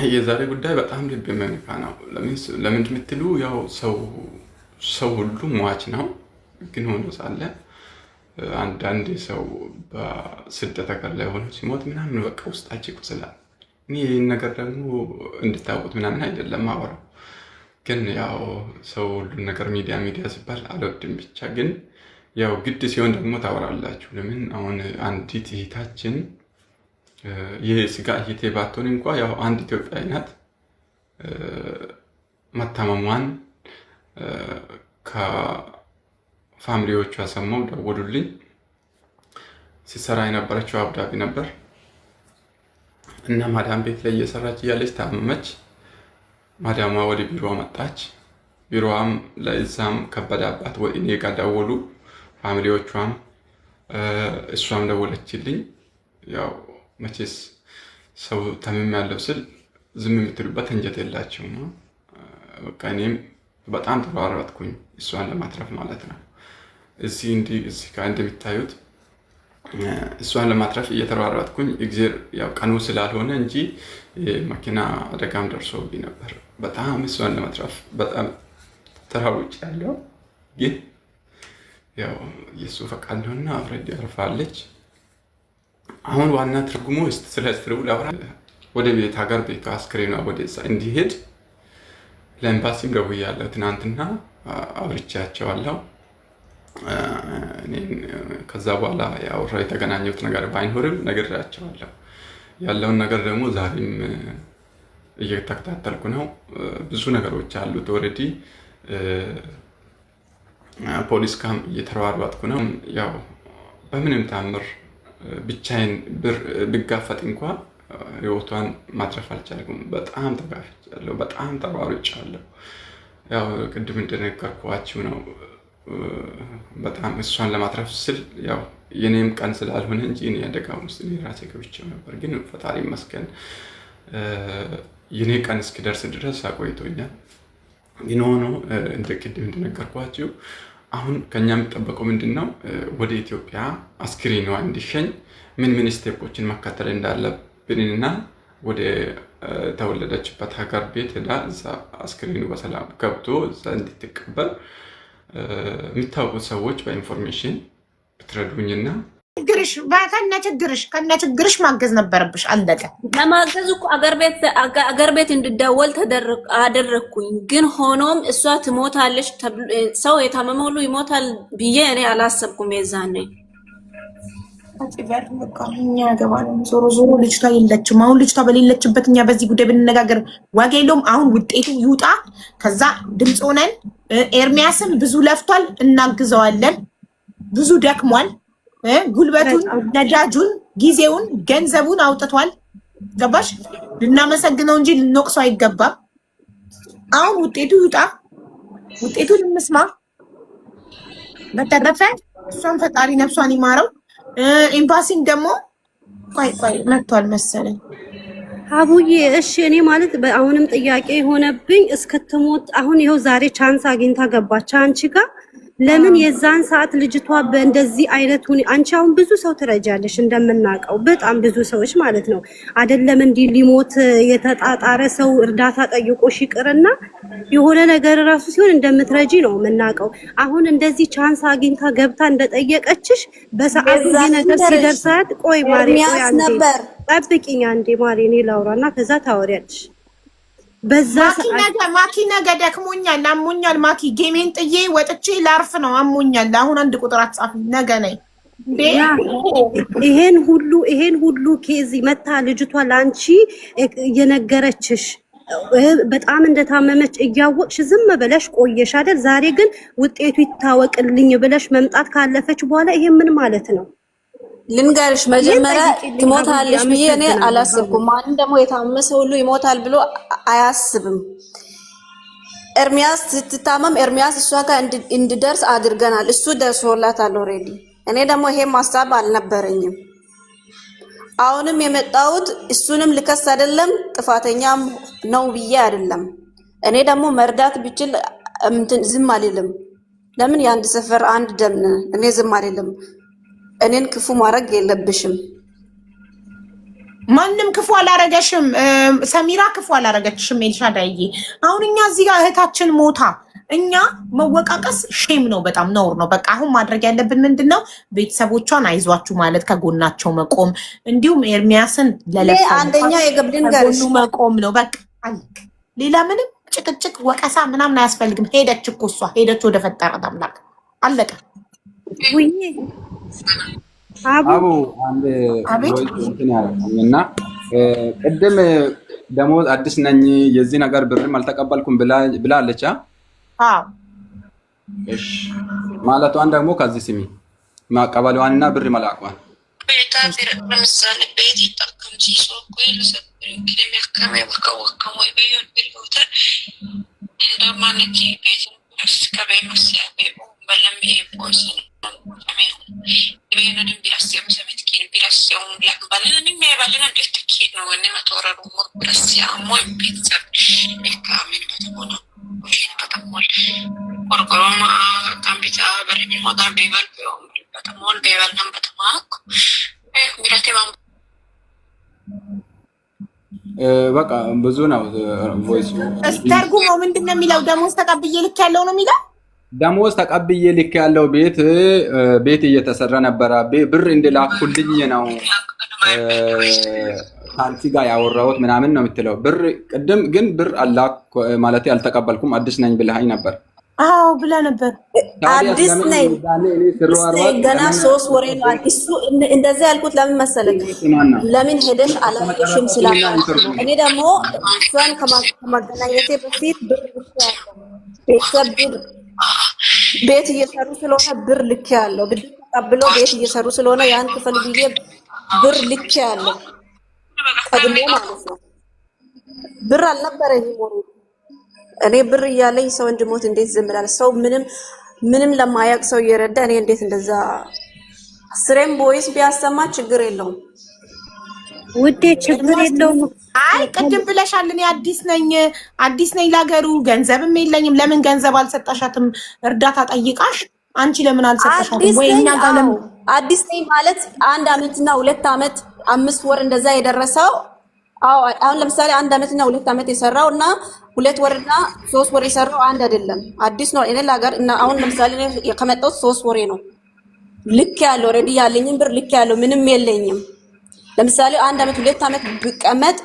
የዛሬ ጉዳይ በጣም ልብ የሚነካ ነው። ለምን የምትሉ ያው ሰው ሁሉ ሟች ነው። ግን ሆኖ ሳለ አንዳንድ ሰው በስደት ሀገር ላይ ሆኖ ሲሞት ምናምን በቃ ውስጣቸው ይቆስላል። እኔ ይህን ነገር ደግሞ እንድታውቁት ምናምን አይደለም አወራው። ግን ያው ሰው ሁሉን ነገር ሚዲያ ሲባል አልወድም። ብቻ ግን ያው ግድ ሲሆን ደግሞ ታወራላችሁ። ለምን አሁን አንዲት እህታችን የስጋ እህቴ ባትሆን እንኳ ያው አንድ ኢትዮጵያዊ ናት። መታመሟን ከፋሚሊዎቿ ሰማው፣ ደወሉልኝ። ሲሰራ የነበረችው አቡዳቢ ነበር እና ማዳም ቤት ላይ እየሰራች እያለች ታመመች። ማዳሟ ወደ ቢሮ መጣች። ቢሮዋም ለእዛም ከበዳባት። እኔ ጋር ደወሉ ፋሚሊዎቿም፣ እሷም ደወለችልኝ። ያው መቼስ ሰው ታመም ያለው ስል ዝም የምትሉበት እንጀት የላቸውም። በቃ እኔም በጣም ተሯሯጥኩኝ እሷን ለማትረፍ ማለት ነው። እዚህ ጋር እንደሚታዩት እሷን ለማትረፍ እየተሯሯጥኩኝ እግዜር ያው ቀኑ ስላልሆነ እንጂ መኪና አደጋም ደርሶብኝ ነበር። በጣም እሷን ለማትረፍ በጣም ተሯሩጬ ያለው ግን ያው የሱ ፈቃድ ነውና አፍረድ ያርፋለች። አሁን ዋና ትርጉሙ ስለ ስትሪው ላውራ ወደ ቤት ሀገር ቤት አስክሬኗ ወደዛ እንዲሄድ ለኤምባሲም ደውያለሁ። ትናንትና አውርቻቸዋለሁ። ከዛ በኋላ ያወራ የተገናኘሁት ነገር ባይኖርም ነግሬያቸዋለሁ። ያለውን ነገር ደግሞ ዛሬም እየተከታተልኩ ነው። ብዙ ነገሮች አሉት። ኦልሬዲ ፖሊስ ካም እየተሯሯጥኩ ነው። ያው በምንም ታምር ብቻዬን ብጋፈጥ እንኳ ህይወቷን ማትረፍ አልቻልኩም። በጣም ተጋፍጫለሁ፣ በጣም ተሯሩጫለሁ። ያው ቅድም እንደነገርኳችሁ ነው። በጣም እሷን ለማትረፍ ስል ያው የኔም ቀን ስላልሆነ እንጂ እኔ አደጋው ውስጥ ራሴ ገብቼው ነበር። ግን ፈጣሪ ይመስገን የኔ ቀን እስኪደርስ ድረስ አቆይቶኛል። ግን ሆኖ እንደ ቅድም እንደነገርኳችሁ አሁን ከኛ የሚጠበቀው ምንድነው? ወደ ኢትዮጵያ አስክሬኗ እንዲሸኝ ምን ስቴፖችን መከተል እንዳለብንና ወደ ተወለደችበት ሀገር ቤት ሄዳ እዛ አስክሬኑ በሰላም ገብቶ እዛ እንድትቀበል የሚታወቁት ሰዎች በኢንፎርሜሽን ብትረዱኝና ከነ ችግርሽ ማገዝ ነበረብሽ። አለቀ። ለማገዝ እኮ አገር ቤት እንድደወል አደረኩኝ። ግን ሆኖም እሷ ትሞታለች፣ ሰው የታመመ ሁሉ ይሞታል ብዬ እኔ አላሰብኩም። የዛኔ ዞሮ ልጅቷ የለችም። አሁን ልጅቷ በሌለችበት እኛ በዚህ ጉዳይ ብንነጋገር ዋጋ የለውም። አሁን ውጤቱ ይውጣ። ከዛ ድምፅ ሆነን ኤርሚያስም ብዙ ለፍቷል፣ እናግዘዋለን። ብዙ ደክሟል። ጉልበቱን፣ ነዳጁን፣ ጊዜውን፣ ገንዘቡን አውጥቷል። ገባሽ? ልናመሰግነው እንጂ ልንወቅሰው አይገባም። አሁን ውጤቱ ይውጣ፣ ውጤቱን እንስማ። በተረፈ እሷን ፈጣሪ ነፍሷን ይማረው። ኤምባሲም ደግሞ ቆይ መጥቷል መሰለኝ አቡዬ። እሺ እኔ ማለት አሁንም ጥያቄ የሆነብኝ እስክትሞት አሁን ይኸው ዛሬ ቻንስ አግኝታ ገባች አንቺ ጋር። ለምን የዛን ሰዓት ልጅቷ በእንደዚህ አይነት አንቺ አሁን ብዙ ሰው ትረጃለሽ እንደምናውቀው በጣም ብዙ ሰዎች ማለት ነው። አይደለም እንዲህ ሊሞት የተጣጣረ ሰው እርዳታ ጠይቆሽ ይቅርና የሆነ ነገር ራሱ ሲሆን እንደምትረጂ ነው የምናውቀው። አሁን እንደዚህ ቻንስ አግኝታ ገብታ እንደጠየቀችሽ በሰዓቱ ይሄ ነገር ሲደርሳት ቆይ ማሪ ቆይ አንዴ ጠብቂኝ አንዴ ማሪ እኔ ላውራና ከዛ ታወሪያለሽ። በዛ ማኪ ነገ ደክሞኛል፣ አሞኛል። ማኪ ጌሜን ጥዬ ወጥቼ ላርፍ ነው፣ አሞኛል። አሁን አንድ ቁጥር አትጻፊ፣ ነገ ነኝ። ይሄን ሁሉ ኬዝ መታ ልጅቷ ላንቺ የነገረችሽ በጣም እንደታመመች እያወቅሽ ዝም ብለሽ ቆየሽ አይደል? ዛሬ ግን ውጤቱ ይታወቅልኝ ብለሽ መምጣት ካለፈች በኋላ ይሄ ምን ማለት ነው? ልንገርሽ መጀመሪያ ትሞታለሽ ብዬ እኔ አላስብኩም። ማንም ደግሞ የታመመ ሰው ሁሉ ይሞታል ብሎ አያስብም። ኤርሚያስ ስትታመም ኤርሚያስ እሷ ጋር እንድደርስ አድርገናል። እሱ ደርሶላታል ኦልሬዲ። እኔ ደግሞ ይሄን ማሳብ አልነበረኝም። አሁንም የመጣሁት እሱንም ልከስ አይደለም ጥፋተኛም ነው ብዬ አይደለም። እኔ ደግሞ መርዳት ብችል ዝም አልልም። ለምን የአንድ ሰፈር አንድ ደም ነን። እኔ ዝም አልልም። እኔን ክፉ ማድረግ የለብሽም። ማንም ክፉ አላረገሽም። ሰሚራ ክፉ አላረገችሽም። ኤልሻዳይዬ አሁን እኛ እዚህ ጋር እህታችን ሞታ እኛ መወቃቀስ ሼም ነው፣ በጣም ነውር ነው። በቃ አሁን ማድረግ ያለብን ምንድነው? ቤተሰቦቿን አይዟችሁ ማለት ከጎናቸው መቆም፣ እንዲሁም ኤርሚያስን አንደኛ የገብድን ጋርሽ መቆም ነው። በቃ ሌላ ምንም ጭቅጭቅ ወቀሳ ምናምን አያስፈልግም። ሄደች እኮ እሷ ሄደች ወደ ፈጠራት አምላክ አለቀ። አቡ አንድ እንትን ያለኝና ቅድም ደሞዝ አዲስ ነኝ የዚህ ነገር ብርም አልተቀበልኩም ብላለች። እሺ ማለቷን ደግሞ ከዚህ ስሚ ማቀበሏንና ብር መላቋን ቤታ ብር ለምሳሌ ቤት ይጠቀም ሲሶ ቆይሉ ሰብር ከመከመ ወከወከሙ ይበዩን ቢልቦታ እንደማንጂ ቤት እስከበይ መስያ ቤት በለም ኤፖስ ይበዩን ቢያስየም ሰመት ኪን ቢያስየም ያቀበልን የሚያባልን እንዴት ኪን ነው ወኔ መተወረሩ ቢያስያ ሞይ ቤተሰብ ለካምን በተሆነ በተሞል ቆርቆሮማ ካምቢታ በረኝ ሞዳን ቤባል በተሞል ቤባል ነም በተማክ ሚራቴ ማም በቃ ብዙ ነው ቮይስ ተርጉሞ ምንድነው የሚለው? ደሞዝ ተቀብዬ ልክ ያለው ነው የሚለው። ደሞዝ ተቀብዬ ልክ ያለው ቤት እየተሰራ ነበረ። ብር እንደላኩልኝ ነው ከአንቺ ጋር ያወራሁት ምናምን ነው የምትለው። ብር ቅድም ግን ብር አላክ ማለት አልተቀበልኩም አዲስ ነኝ ብለሃኝ ነበር። አዎ ብላ ነበር። አዲስ ነኝ ገና 3 ወሬ ነው። አዲሱ እንደዚህ ያልኩት ለምን መሰለኝ? ለምን ሄደሽ አላየሽም ስላልኩ። እኔ ደግሞ እሷን ከማገናኘቴ በፊት ብር ልክ ያለው ቤተሰብ ቤት እየሰሩ ስለሆነ ብር ልክ ያለው ብድር ተቀብሎ ቤት እየሰሩ ስለሆነ ያን ክፍል ብዬ ብር ልክ ያለው ቀድሞ ማለት ነው። ብር አልነበረኝም። እኔ ብር እያለኝ ሰው እንድሞት እንዴት ዝም እላለሁ? ሰው ምንም ለማያውቅ ሰው እየረዳ እኔ እንዴት እንደዛ አስሬም ቦይስ ቢያሰማ ችግር የለውም ውዴ፣ ችግር የለውም። አይ ቅድም ብለሻል። እኔ አዲስ ነኝ ለሀገሩ ገንዘብም የለኝም። ለምን ገንዘብ አልሰጣሻትም? እርዳታ ጠይቃሽ አንቺ ለምን አልሰጣሻትም? ወይ እኛ ጋር ለምን አዲስ ነኝ ማለት 1 አመትና 2 አመት 5 ወር እንደዛ የደረሰው። አዎ አሁን ለምሳሌ 1 አመትና 2 አመት የሰራው እና 2 ወርና 3 ወር የሰራው አንድ አይደለም። አዲስ ነው። እኔ ለሀገር እና አሁን ለምሳሌ ከመጣሁት 3 ወሬ ነው። ልክ ያለው ሬዲ ያለኝም ብር ልክ ያለው ምንም የለኝም። ለምሳሌ 1 አመት 2 አመት ብቀመጥ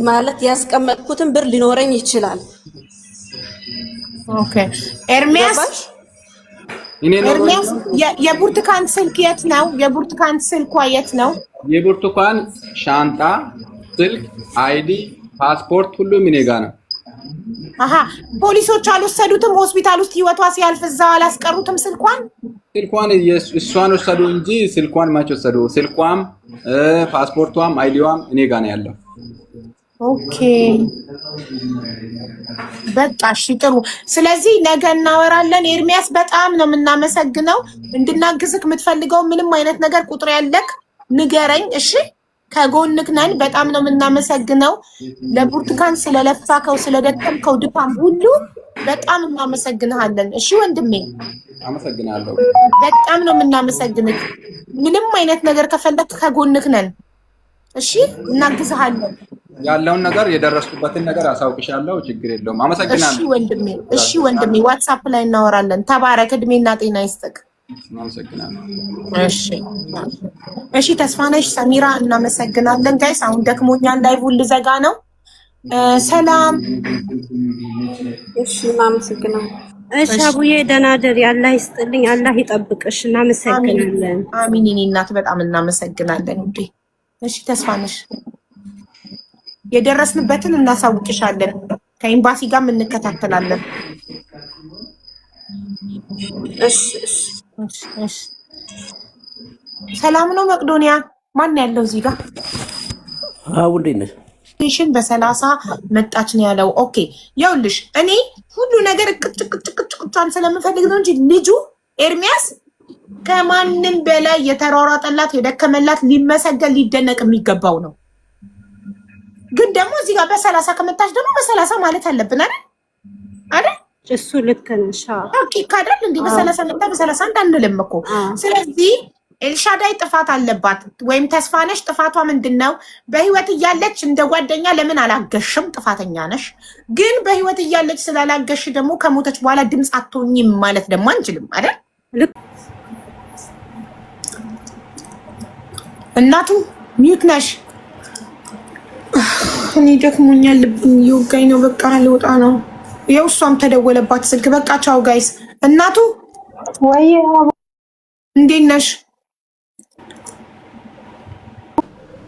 ማለት ያስቀመጥኩትን ብር ሊኖረኝ ይችላል። ኦኬ ኤርሚያስ የብርቱካን ስልክ የት ነው? የብርቱካን ስልኳ የት ነው? የብርቱካን ሻንጣ፣ ስልክ፣ አይዲ፣ ፓስፖርት ሁሉም እኔ ጋ ነው። አሃ ፖሊሶች አልወሰዱትም? ሆስፒታል ውስጥ ህይወቷ ሲያልፍ እዛው አላስቀሩትም? ስልኳን እሷን ወሰዱ እንጂ ስልኳን ማች ወሰዱ? ስልኳም ፓስፖርቷም አይዲዋም እኔ ጋ ነው ያለው። ኦኬ በቃ እሺ ጥሩ። ስለዚህ ነገ እናወራለን። ኤርሚያስ በጣም ነው የምናመሰግነው። እንድናግዝክ የምትፈልገው ምንም አይነት ነገር ቁጥር ያለክ ንገረኝ እሺ። ከጎንክ ነን። በጣም ነው የምናመሰግነው። ለብርቱካን ስለለፋከው ስለደከምከው ድካም ሁሉ በጣም እናመሰግንሃለን። እሺ ወንድሜ አመሰግናለሁ። በጣም ነው የምናመሰግንክ። ምንም አይነት ነገር ከፈለክ ከጎንክ ነን። እሺ እናግዝሃለን። ያለውን ነገር የደረስኩበትን ነገር አሳውቅሻለሁ። ችግር የለውም። አመሰግናለሁ። እሺ ወንድሜ ዋትስአፕ ላይ እናወራለን። ተባረክ። እድሜና ጤና ይስጥክ። አመሰግናለሁ። እሺ ተስፋነሽ፣ ሰሚራ እናመሰግናለን። ጋይስ አሁን ደክሞኛል። ላይቭን ልዘጋ ነው። ሰላም። እሺ እናመሰግናለን። እሺ አቡዬ ደህና ደሪ። አላህ ይስጥልኝ፣ አላህ ይጠብቅሽ። እናመሰግናለን። አሚን። የኔ እናት በጣም እናመሰግናለን ውዴ። እሺ ተስፋነሽ የደረስንበትን እናሳውቅሻለን። ከኤምባሲ ጋር እንከታተላለን። እሺ ሰላም ነው መቅዶኒያ። ማን ያለው እዚህ ጋር? አዎ እንዴት ነሽ? ቴሽን በ30 መጣች ነው ያለው። ኦኬ ይኸውልሽ እኔ ሁሉ ነገር ቅጭቅጭቅጭቅጫን ስለምፈልግ ነው እንጂ ልጁ ኤርሚያስ ከማንም በላይ የተሯሯጠላት የደከመላት ሊመሰገን ሊደነቅ የሚገባው ነው። ግን ደግሞ እዚህ ጋር በ30 ከመጣች ደግሞ በ30 ማለት አለብን አይደል? እሱ ልክ ነሽ። ኦኬ ካደል እንዴ በ30 መጣ በ30 እንዳንልም እኮ። ስለዚህ ኤልሻዳይ ጥፋት አለባት ወይም ተስፋነሽ ጥፋቷ ምንድነው? በህይወት እያለች እንደ ጓደኛ ለምን አላገሽም? ጥፋተኛ ነሽ። ግን በህይወት እያለች ስላላገሽ ደግሞ ከሞተች በኋላ ድምፅ አትሆኝም ማለት ደግሞ አንችልም አይደል? እናቱ ሚዩት ነሽ። እኔ ደክሞኛል፣ ልብኝ እየወጋኝ ነው። በቃ ልወጣ ነው። ያው እሷም ተደወለባት ስልክ። በቃ ቻው ጋይስ። እናቱ ወይ እንዴት ነሽ?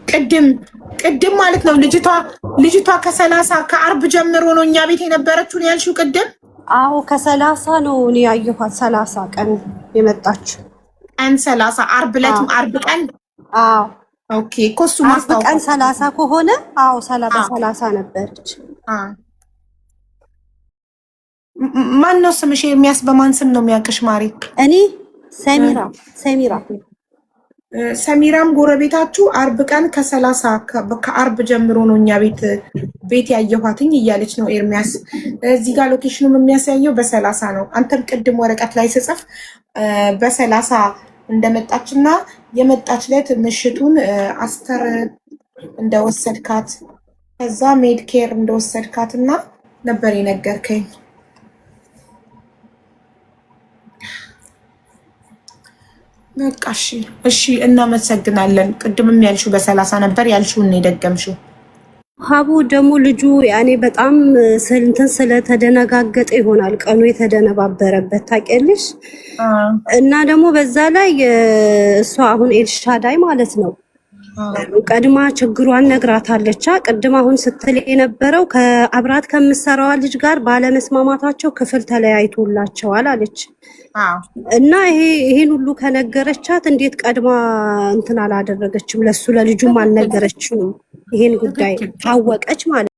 ቅድም ማለት ነው ልጅቷ ከ30 ከአርብ ጀምሮ ነው እኛ ቤት የነበረችው ነው ያልሽው ቅድም? አዎ ከ30 ነው እኔ ያየኋት። 30 ቀን የመጣችው ቀን 30 አርብ ዕለትም አርብ ቀን። አዎ ኦኬ። ኮሱ ማስታወቅ ቀን 30 ከሆነ አዎ 30 ነበረች። ማን ነው ስምሽ? ኤርሚያስ በማን ስም ነው የሚያውቅሽ ማሪ? እኔ ሰሚራ ሰሚራም ጎረቤታችሁ አርብ ቀን ከ30 ከአርብ ጀምሮ ነው እኛ ቤት ያየኋትኝ እያለች ነው ኤርሚያስ። እዚህ ጋር ሎኬሽኑም የሚያሳየው በ30 ነው። አንተም ቅድም ወረቀት ላይ ስጽፍ በ30 እንደመጣችና የመጣች ዕለት ምሽቱን አስተር እንደወሰድካት ከዛ ሜድኬር እንደወሰድካትና ነበር የነገርከኝ። በቃ እሺ እናመሰግናለን። ቅድምም ያልሽው በ30 ነበር ያልሽውን ነው የደገምሽው። ሀቡ ደግሞ ልጁ ያኔ በጣም እንትን ስለተደነጋገጠ ይሆናል ቀኑ የተደነባበረበት ታውቂያለሽ። እና ደግሞ በዛ ላይ እሷ አሁን ኤልሻዳይ ማለት ነው ቀድማ ችግሯን ነግራታለች። ቅድም አሁን ስትል የነበረው ከአብራት ከምትሰራዋ ልጅ ጋር ባለመስማማታቸው ክፍል ተለያይቶላቸዋል አለች። እና ይሄን ሁሉ ከነገረቻት እንዴት ቀድማ እንትን አላደረገችም? ለሱ ለልጁም አልነገረችውም። ይሄን ጉዳይ ታወቀች ማለት